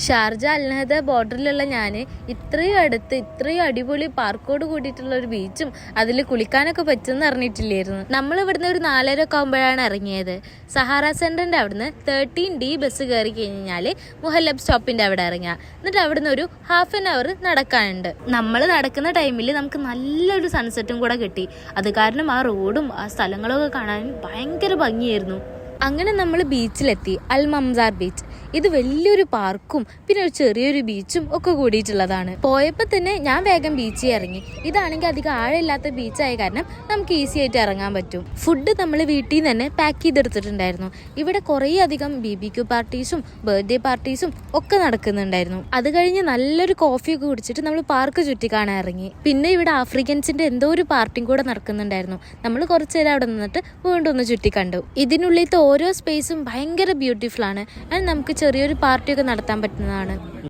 Sharjah അൽനഹദ ബോർഡറിലുള്ള ഞാൻ ഇത്രയും അടുത്ത് ഇത്രയും അടിപൊളി പാർക്കോട് കൂടിയിട്ടുള്ള ഒരു ബീച്ചും അതിൽ കുളിക്കാനൊക്കെ പറ്റുമെന്ന് അറിഞ്ഞിട്ടില്ലായിരുന്നു. നമ്മൾ ഇവിടുന്ന് ഒരു 4:30 ഒക്കെ ആകുമ്പോഴാണ് ഇറങ്ങിയത്. സഹാറ സെൻറ്ററിൻ്റെ അവിടുന്ന് 13D ബസ് കയറി കഴിഞ്ഞാൽ മുഹല്ലബ് സ്റ്റോപ്പിൻ്റെ അവിടെ ഇറങ്ങുക. എന്നിട്ട് അവിടുന്ന് ഒരു ½ ആൻ അവർ നടക്കാനുണ്ട്. നമ്മൾ നടക്കുന്ന ടൈമിൽ നമുക്ക് നല്ലൊരു സൺസെറ്റും കൂടെ കിട്ടി. അത് കാരണം ആ റോഡും ആ സ്ഥലങ്ങളൊക്കെ കാണാൻ ഭയങ്കര ഭംഗിയായിരുന്നു. അങ്ങനെ നമ്മൾ ബീച്ചിലെത്തി. അൽ മംസാർ ബീച്ച്. ഇത് വലിയൊരു പാർക്കും പിന്നെ ഒരു ചെറിയൊരു ബീച്ചും ഒക്കെ കൂടിയിട്ടുള്ളതാണ്. പോയപ്പോൾ തന്നെ ഞാൻ വേഗം ബീച്ചിൽ ഇറങ്ങി. ഇതാണെങ്കിൽ അധികം ആഴമില്ലാത്ത ബീച്ചായ കാരണം നമുക്ക് ഈസി ആയിട്ട് ഇറങ്ങാൻ പറ്റും. ഫുഡ് നമ്മൾ വീട്ടിൽ നിന്ന് തന്നെ പാക്ക് ചെയ്തെടുത്തിട്ടുണ്ടായിരുന്നു. ഇവിടെ കുറേ അധികം BBQ പാർട്ടീസും ബർത്ത്ഡേ പാർട്ടീസും ഒക്കെ നടക്കുന്നുണ്ടായിരുന്നു. അത് കഴിഞ്ഞ് നല്ലൊരു കോഫിയൊക്കെ കുടിച്ചിട്ട് നമ്മൾ പാർക്ക് ചുറ്റി കാണാൻ ഇറങ്ങി. പിന്നെ ഇവിടെ ആഫ്രിക്കൻസിന്റെ എന്തോ ഒരു പാർട്ടിയും കൂടെ നടക്കുന്നുണ്ടായിരുന്നു. നമ്മൾ കുറച്ചു നേരം അവിടെ നിന്നിട്ട് വീണ്ടും ഒന്ന് ചുറ്റി കണ്ടു. ഇതിനുള്ളിലത്തെ ഓരോ സ്പേസും ഭയങ്കര ബ്യൂട്ടിഫുൾ ആണ്. നമുക്ക് ചെറിയൊരു പാർട്ടിയൊക്കെ നടത്താൻ പറ്റുന്നതാണ്.